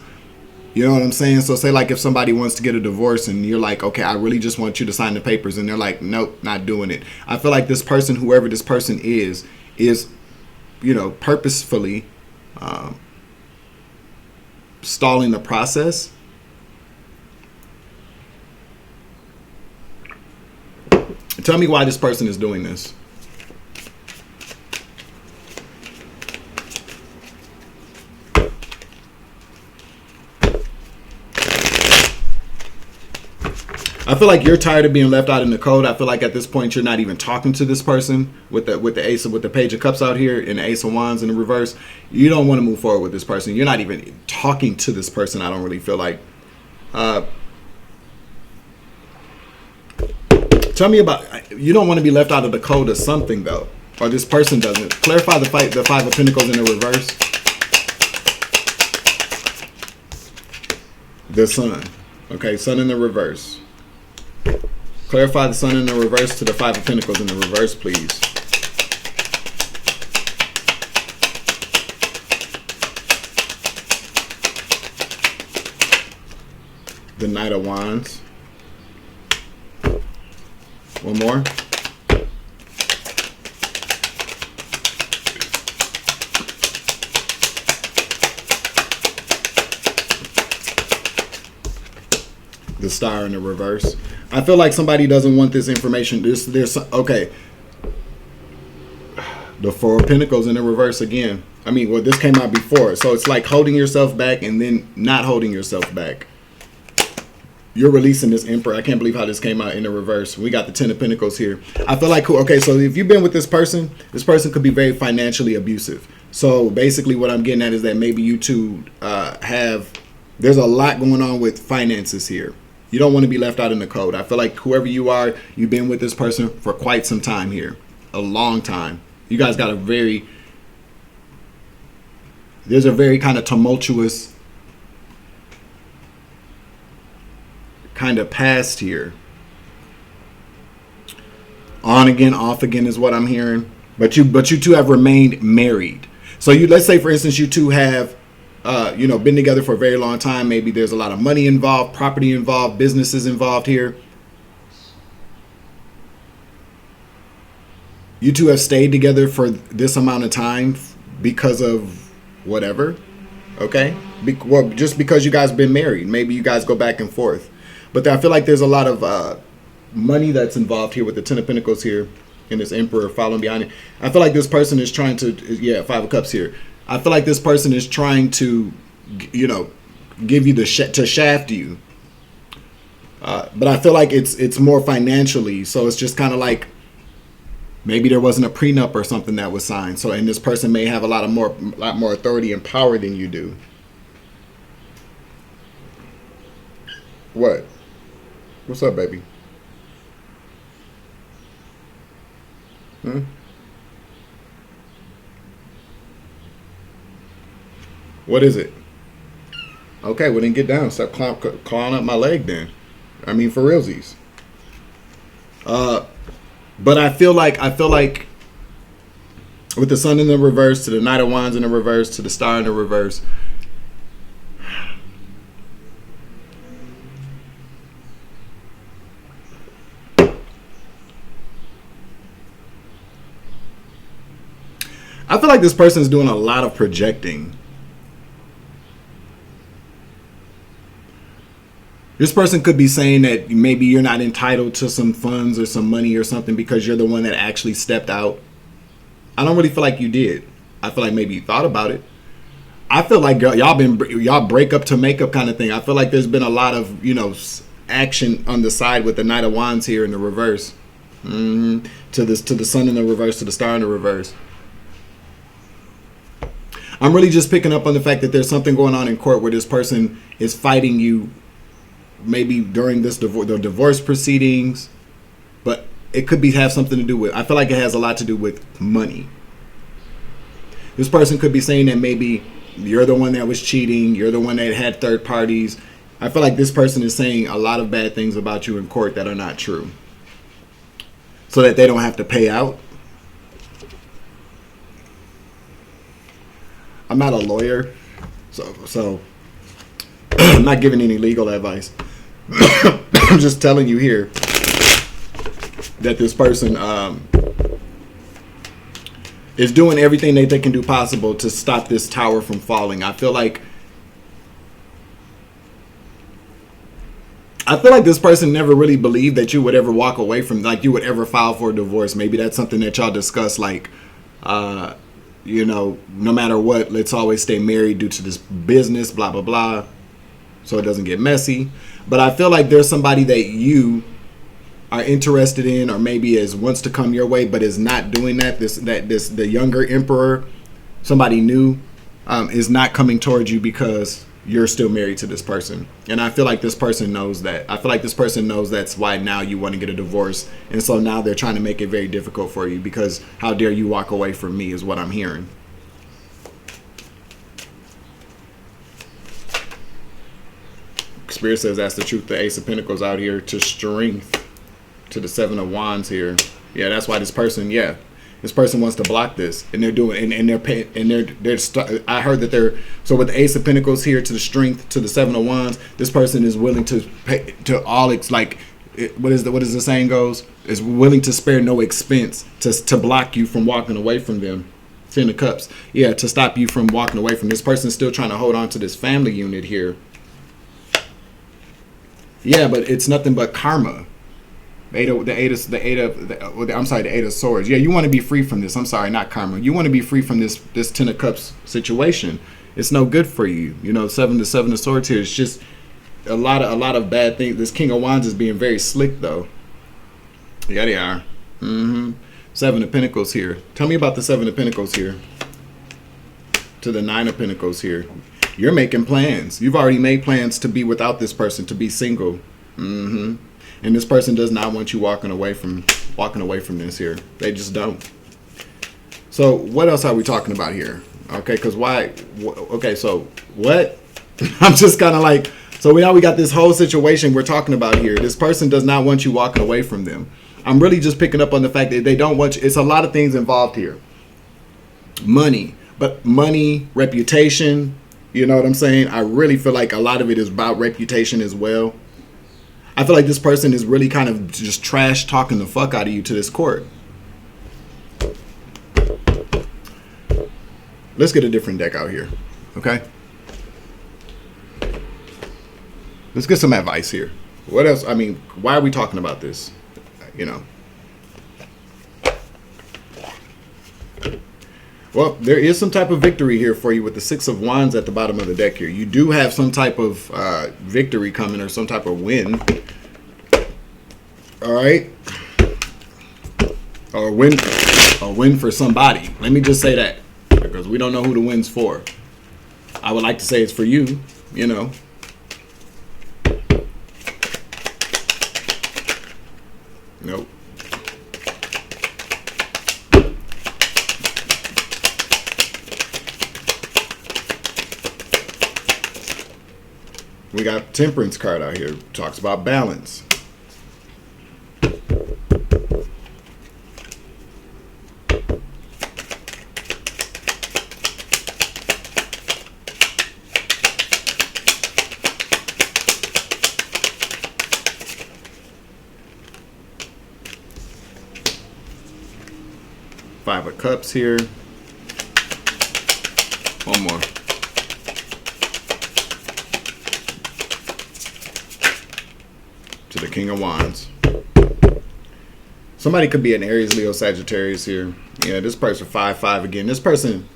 You know what I'm saying? So say like if somebody wants to get a divorce and you're like, okay, I really just want you to sign the papers, and they're like, nope, not doing it. I feel like this person, whoever this person is, you know, purposefully stalling the process. Tell me why this person is doing this. I feel like you're tired of being left out in the cold. I feel like at this point you're not even talking to this person with the Page of Cups out here and the Ace of Wands in the reverse. You don't want to move forward with this person. You're not even talking to this person. I don't really feel like. Tell me about, you don't want to be left out of the cold of something though, or this person doesn't. Clarify the Five of Pentacles in the reverse. The Sun. Okay, Sun in the reverse. Clarify the Sun in the reverse to the Five of Pentacles in the reverse, please. The Knight of Wands. One more. The Star in the reverse. I feel like somebody doesn't want this information. Okay. The Four of Pentacles in the reverse again. I mean, well, this came out before. So it's like holding yourself back and then not holding yourself back. You're releasing this Emperor. I can't believe how this came out in the reverse. We got the Ten of Pentacles here. I feel like, okay, so if you've been with this person could be very financially abusive. So basically what I'm getting at is that maybe you two there's a lot going on with finances here. You don't want to be left out in the cold. I feel like whoever you are, you've been with this person for quite some time here. A long time. You guys got there's a very kind of tumultuous kind of past here. On again, off again is what I'm hearing. But you two have remained married. So let's say for instance you two have been together for a very long time. Maybe there's a lot of money involved, property involved, businesses involved here. You two have stayed together for this amount of time because of whatever. Okay? Just because you guys been married. Maybe you guys go back and forth. But I feel like there's a lot of money that's involved here with the Ten of Pentacles here and this Emperor following behind it. I feel like this person is trying to, Five of Cups here. I feel like this person is trying to, give you to shaft you. But I feel like it's more financially. So it's just kind of like maybe there wasn't a prenup or something that was signed. So, and this person may have a lot more authority and power than you do. What? What's up, baby? What is it? Okay, well then get down. Stop clawing up my leg then. I mean, for realsies. But I feel like with the Sun in the reverse, to the Knight of Wands in the reverse, to the Star in the reverse, I feel like this person is doing a lot of projecting. This person could be saying that maybe you're not entitled to some funds or some money or something because you're the one that actually stepped out. I don't really feel like you did. I feel like maybe you thought about it. I feel like y'all break up to make up kind of thing. I feel like there's been a lot of, action on the side with the Knight of Wands here in the reverse. To the Sun in the reverse, to the Star in the reverse. I'm really just picking up on the fact that there's something going on in court where this person is fighting you maybe during the divorce proceedings, but it could have something to do with, I feel like it has a lot to do with money. This person could be saying that maybe you're the one that was cheating, you're the one that had third parties. I feel like this person is saying a lot of bad things about you in court that are not true, so that they don't have to pay out. I'm not a lawyer, so I'm not giving any legal advice. I'm just telling you here that this person is doing everything that they can do possible to stop this tower from falling. I feel like this person never really believed that you would ever walk away from, like you would ever file for a divorce. Maybe that's something that y'all discuss, like no matter what, let's always stay married due to this business, blah, blah, blah, so it doesn't get messy. But I feel like there's somebody that you are interested in, or maybe wants to come your way, but is not doing that. The younger Emperor, somebody new, is not coming towards you because you're still married to this person. And I feel like this person knows that. I feel like this person knows that's why now you want to get a divorce. And so now they're trying to make it very difficult for you, because how dare you walk away from me is what I'm hearing. Spirit says that's the truth. The Ace of Pentacles out here to strength, to the Seven of Wands here. Yeah, that's why this person wants to block this, and they're doing, and they're paying, and I heard that they're, so with the Ace of Pentacles here to the strength, to the Seven of Wands, this person is willing to pay to all, it's like, what is the saying goes, is willing to spare no expense to block you from walking away from them. Ten of Cups, yeah, to stop you from walking away from this person. Still trying to hold on to this family unit here. Yeah, but it's nothing but karma. The Eight of Swords. Yeah, you want to be free from this. I'm sorry, not karma. You want to be free from this Ten of Cups situation. It's no good for you. You know, Seven of Swords here. It's just a lot of bad things. This King of Wands is being very slick though. Yeah, they are. Seven of Pentacles here. Tell me about the Seven of Pentacles here. To the Nine of Pentacles here. You're making plans. You've already made plans to be without this person, to be single. And this person does not want you walking away from this here. They just don't. So what else are we talking about here? Okay, because why? Okay, so what? I'm just kind of like, so now we got this whole situation we're talking about here. This person does not want you walking away from them. I'm really just picking up on the fact that they don't want you. It's a lot of things involved here. Money, reputation. You know what I'm saying? I really feel like a lot of it is about reputation as well. I feel like this person is really kind of just trash talking the fuck out of you to this court. Let's get a different deck out here. Okay? Let's get some advice here. What else? I mean, why are we talking about this? You know. Well, there is some type of victory here for you with the Six of Wands at the bottom of the deck here. You do have some type of victory coming or some type of win. All right? Or a win for somebody. Let me just say that. Because we don't know who the win's for. I would like to say it's for you, you know. Nope. We got Temperance card out here. Talks about balance. Five of Cups here. One more. To the King of Wands. Somebody could be an Aries, Leo, Sagittarius here. Yeah, this person 5-5 again. This person.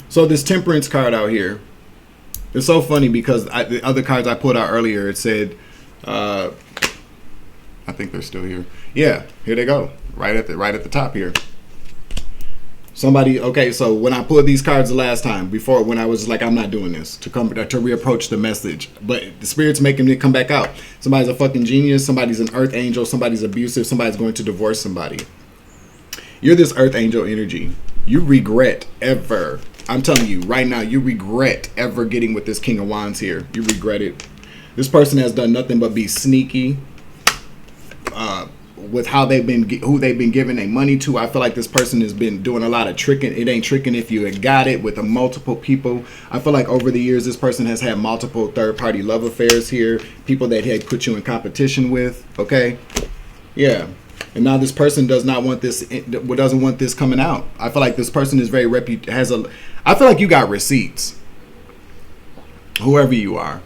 So this Temperance card out here, it's so funny because the other cards I pulled out earlier, it said, I think they're still here. Yeah, here they go, right at the top here. Somebody, okay, so when I pulled these cards the last time, before when I was like, I'm not doing this, to reapproach the message, but the Spirit's making it come back out. Somebody's a fucking genius, somebody's an earth angel, somebody's abusive, somebody's going to divorce somebody. You're this earth angel energy. You regret ever, I'm telling you right now, you regret ever getting with this King of Wands here. You regret it. This person has done nothing but be sneaky with who they've been giving their money to. I feel like this person has been doing a lot of tricking. It ain't tricking if you had got it with the multiple people. I feel like over the years, this person has had multiple third-party love affairs here. People that he had put you in competition with. Okay, yeah. And now this person doesn't want this coming out. I feel like this person is very I feel like you got receipts. Whoever you are.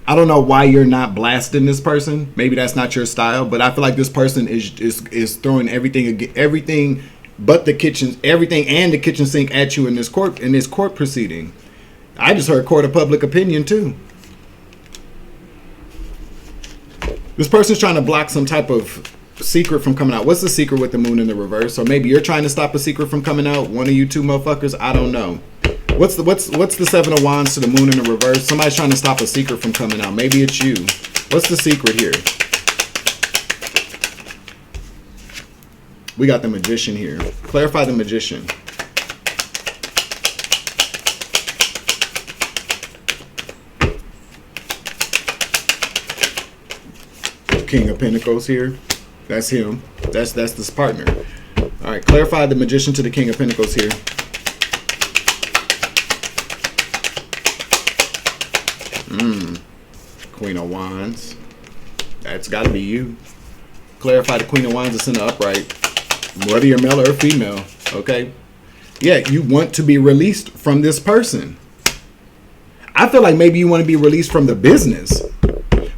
I don't know why you're not blasting this person. Maybe that's not your style, but I feel like this person is throwing everything but the kitchen, everything and the kitchen sink at you in this court proceeding. I just heard court of public opinion too. This person's trying to block some type of secret from coming out. What's the secret with the moon in the reverse? Or maybe you're trying to stop a secret from coming out. One of you two motherfuckers. I don't know. What's the Seven of Wands to the moon in the reverse? Somebody's trying to stop a secret from coming out. Maybe it's you. What's the secret here? We got the Magician here. Clarify the Magician. King of Pentacles here. That's him. That's this partner. All right, clarify the Magician to the King of Pentacles here. Queen of Wands. That's got to be you. Clarify the Queen of Wands that's in the upright. Whether you're male or female, okay? Yeah, you want to be released from this person. I feel like maybe you want to be released from the business.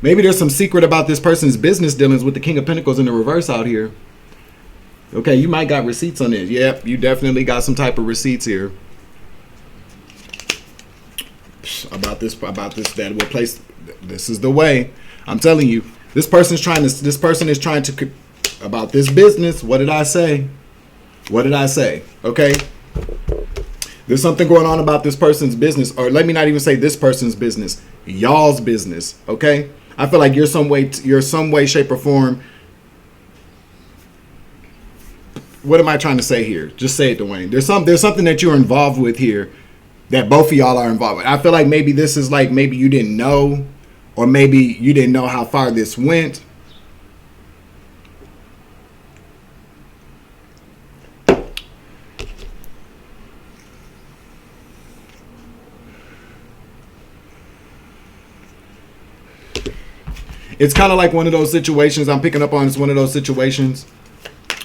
Maybe there's some secret about this person's business dealings with the King of Pentacles in the reverse out here. Okay, you might got receipts on this. Yep, you definitely got some type of receipts here. About this, that will place. This is the way. I'm telling you, this person is trying to, about this business. What did I say? What did I say? Okay. There's something going on about this person's business, or let me not even say this person's business, y'all's business. Okay. I feel like you're some way, shape, or form. What am I trying to say here? Just say it, Dwayne. There's something that you're involved with here that both of y'all are involved with. I feel like maybe this is like, maybe you didn't know, or maybe you didn't know how far this went. It's kind of like one of those situations I'm picking up on. It's one of those situations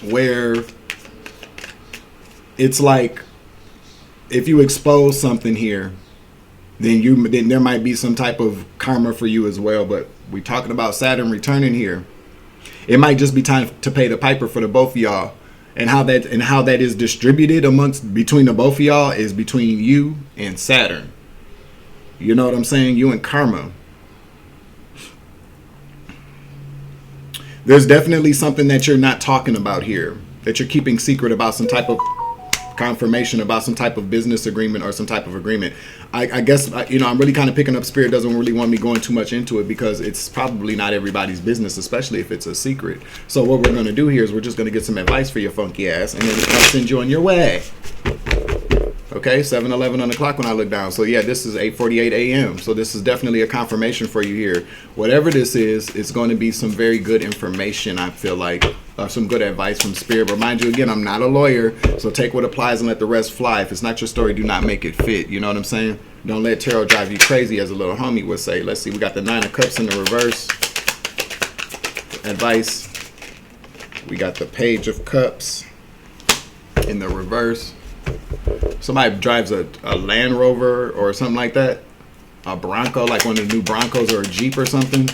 where it's like, if you expose something here, then there might be some type of karma for you as well. But we're talking about Saturn returning here. It might just be time to pay the piper for the both of y'all. And how that is distributed between the both of y'all is between you and Saturn. You know what I'm saying? You and karma. There's definitely something that you're not talking about here, that you're keeping secret about, some type of confirmation about some type of business agreement or some type of agreement. I guess, I'm really kind of picking up, Spirit doesn't really want me going too much into it because it's probably not everybody's business, especially if it's a secret. So what we're going to do here is we're just going to get some advice for your funky ass, and then I'll send you on your way. Okay, 7:11 on the clock when I look down. So yeah, this is 8:48 a.m. So this is definitely a confirmation for you here. Whatever this is, it's going to be some very good information, I feel like. Some good advice from Spirit. But mind you, again, I'm not a lawyer, so take what applies and let the rest fly. If it's not your story, do not make it fit. You know what I'm saying? Don't let tarot drive you crazy, as a little homie would say. Let's see, we got the 9 of Cups in the reverse. Advice. We got the Page of Cups in the reverse. Somebody drives a Land Rover or something like that. A Bronco, like one of the new Broncos, or a Jeep or something.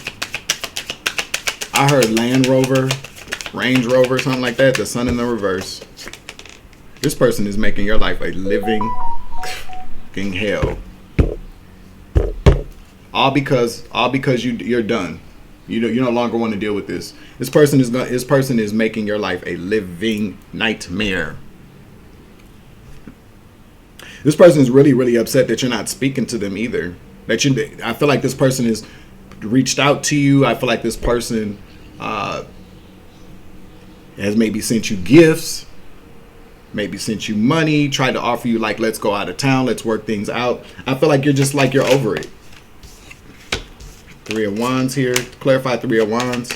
I heard Land Rover, Range Rover, something like that. The Sun in the reverse. This person is making your life a living fucking hell. All because you're done. You no longer want to deal with this. This person is making your life a living nightmare. This person is really, really upset that you're not speaking to them either. I feel like this person has reached out to you. I feel like this person has maybe sent you gifts, maybe sent you money, tried to offer you, like, let's go out of town, let's work things out. I feel like you're over it. 3 of Wands here. Clarify 3 of Wands.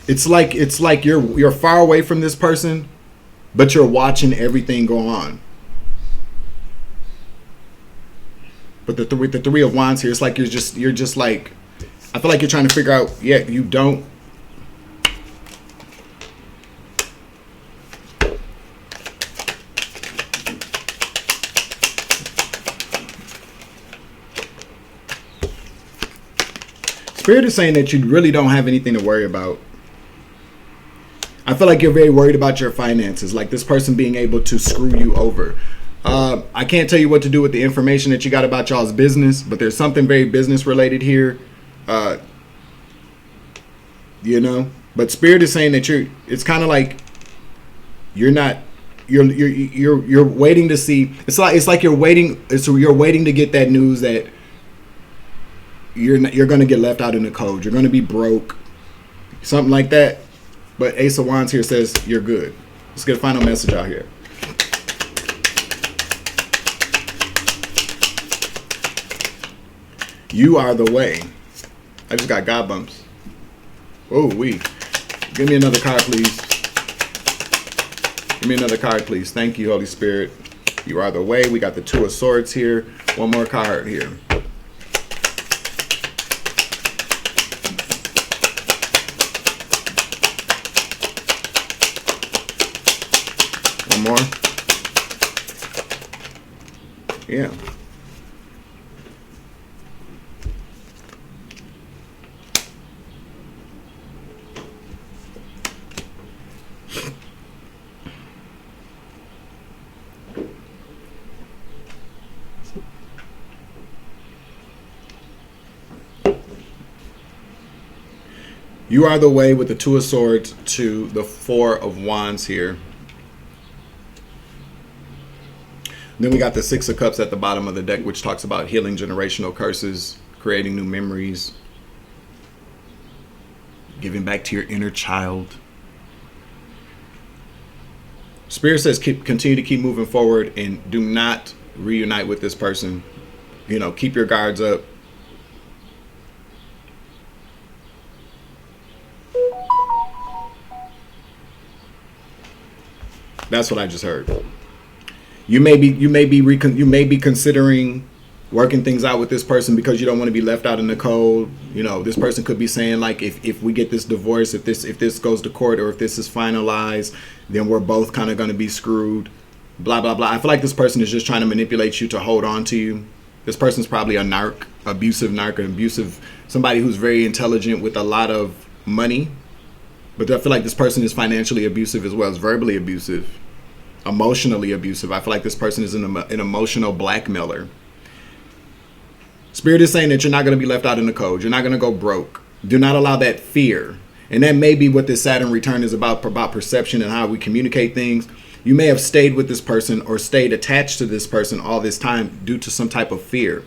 It's like you're far away from this person, but you're watching everything go on. But the 3 of Wands here, it's like you're just like, I feel like you're trying to figure out, yeah, you don't. Spirit is saying that you really don't have anything to worry about. I feel like you're very worried about your finances, like this person being able to screw you over. I can't tell you what to do with the information that you got about y'all's business, but there's something very business related here. But Spirit is saying that it's kind of like you're waiting to see. It's like you're waiting to get that news that you're going to get left out in the cold. You're going to be broke, something like that. But Ace of Wands here says you're good. Let's get a final message out here. You are the way. I just got God bumps. Oh, give me another card, please. Give me another card, please. Thank you, Holy Spirit. You are the way. We got the Two of Swords here. One more card here. One more. Yeah. You are the way with the Two of Swords to the Four of Wands here. Then we got the Six of Cups at the bottom of the deck, which talks about healing generational curses, creating new memories, giving back to your inner child. Spirit says continue to keep moving forward and do not reunite with this person. You know, keep your guards up. That's what I just heard. You may be considering working things out with this person because you don't want to be left out in the cold. You know, this person could be saying like, if we get this divorce, if this goes to court, or if this is finalized, then we're both kind of going to be screwed. Blah blah blah. I feel like this person is just trying to manipulate you to hold on to you. This person's probably a abusive, somebody who's very intelligent with a lot of money. But I feel like this person is financially abusive as well as verbally abusive, emotionally abusive. I feel like this person is an emotional blackmailer. Spirit is saying that you're not going to be left out in the cold. You're not going to go broke. Do not allow that fear. And that may be what this Saturn return is about perception and how we communicate things. You may have stayed with this person or stayed attached to this person all this time due to some type of fear.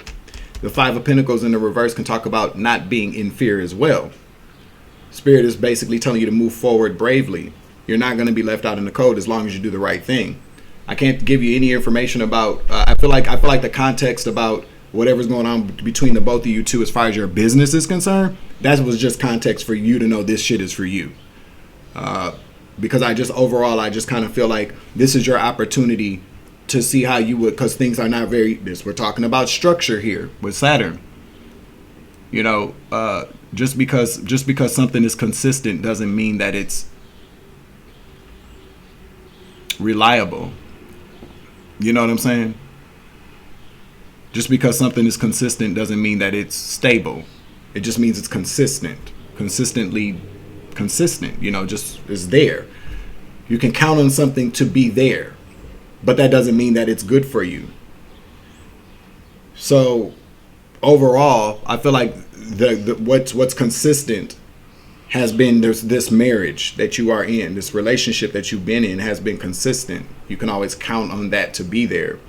The Five of Pentacles in the reverse can talk about not being in fear as well. Spirit is basically telling you to move forward bravely. You're not going to be left out in the cold as long as you do the right thing. I can't give you any information about. I feel like the context about whatever's going on between the both of you two, as far as your business is concerned, that was just context for you to know this shit is for you. Because I just kind of feel like this is your opportunity to see how you would, because things are not very. We're talking about structure here with Saturn. You know, just because something is consistent doesn't mean that it's reliable. You know what I'm saying? Just because something is consistent doesn't mean that it's stable. It just means it's consistently consistent. You know, just is there. You can count on something to be there, but that doesn't mean that it's good for you. So overall, I feel like what's consistent has been this marriage that you are in, this relationship that you've been in has been consistent. You can always count on that to be there.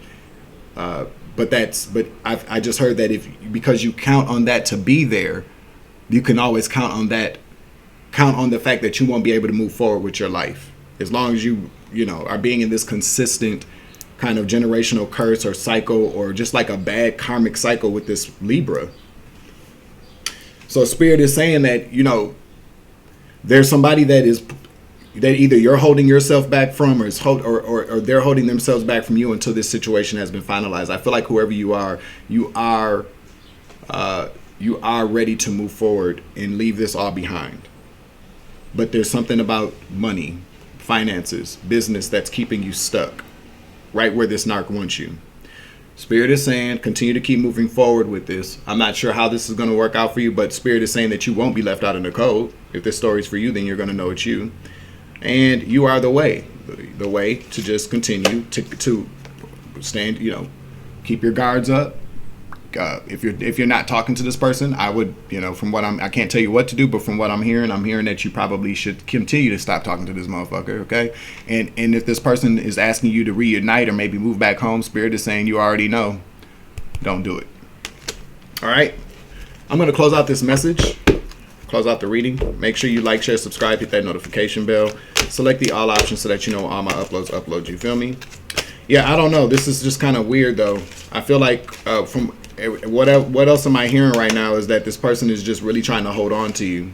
But I just heard that because you count on that to be there, you can always count on the fact that you won't be able to move forward with your life as long as you are being in this consistent kind of generational curse or cycle, or just like a bad karmic cycle with this Libra. So Spirit is saying that, there's somebody that either you're holding yourself back from, or they're holding themselves back from you until this situation has been finalized. I feel like whoever you are ready to move forward and leave this all behind. But there's something about money, finances, business that's keeping you stuck right where this narc wants you. Spirit is saying continue to keep moving forward with this. I'm not sure how this is going to work out for you, but Spirit is saying that you won't be left out in the cold. If this story's for you, then you're going to know it's you. And you are the way to just continue to stand, keep your guards up. If you're not talking to this person, I would, from what I can't tell you what to do, but from what I'm hearing that you probably should continue to stop talking to this motherfucker, okay? And if this person is asking you to reunite or maybe move back home, Spirit is saying you already know, don't do it. All right, I'm going to close out this message, close out the reading. Make sure you like, share, subscribe, hit that notification bell, select the all options so that you know all my uploads, you feel me? Yeah, I don't know. This is just kind of weird though. I feel like what else am I hearing right now is that this person is just really trying to hold on to you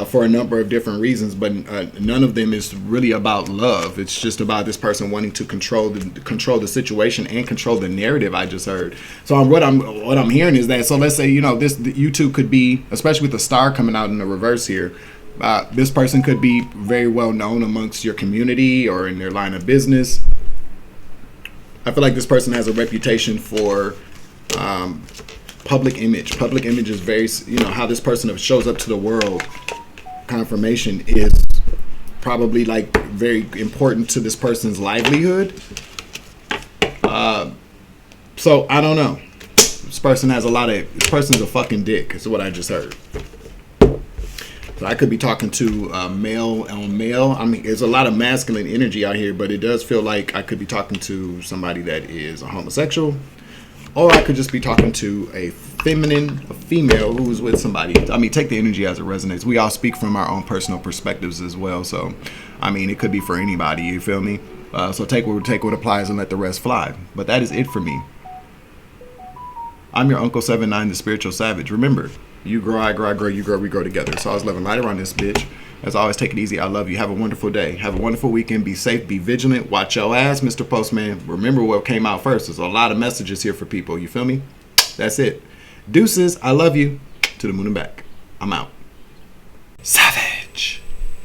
for a number of different reasons, but none of them is really about love. It's just about this person wanting to control the situation and control the narrative I just heard. So what I'm hearing is that, so let's say, you two could be, especially with the star coming out in the reverse here, this person could be very well known amongst your community or in their line of business. I feel like this person has a reputation for public image. Public image is very, how this person shows up to the world. Confirmation is probably like very important to this person's livelihood. So I don't know. This person's a fucking dick, is what I just heard. So I could be talking to male on male. I mean, there's a lot of masculine energy out here, but it does feel like I could be talking to somebody that is a homosexual, or I could just be talking to a female who's with somebody. I mean, take the energy as it resonates. We all speak from our own personal perspectives as well. So, I mean, it could be for anybody. You feel me? So take what applies and let the rest fly. But that is it for me. I'm your Uncle 79, the Spiritual Savage. Remember, you grow, I grow, you grow, we grow together. So I was living light around this bitch. As always, take it easy. I love you. Have a wonderful day. Have a wonderful weekend. Be safe. Be vigilant. Watch your ass, Mr. Postman. Remember what came out first. There's a lot of messages here for people. You feel me? That's it. Deuces. I love you. To the moon and back. I'm out. Savage.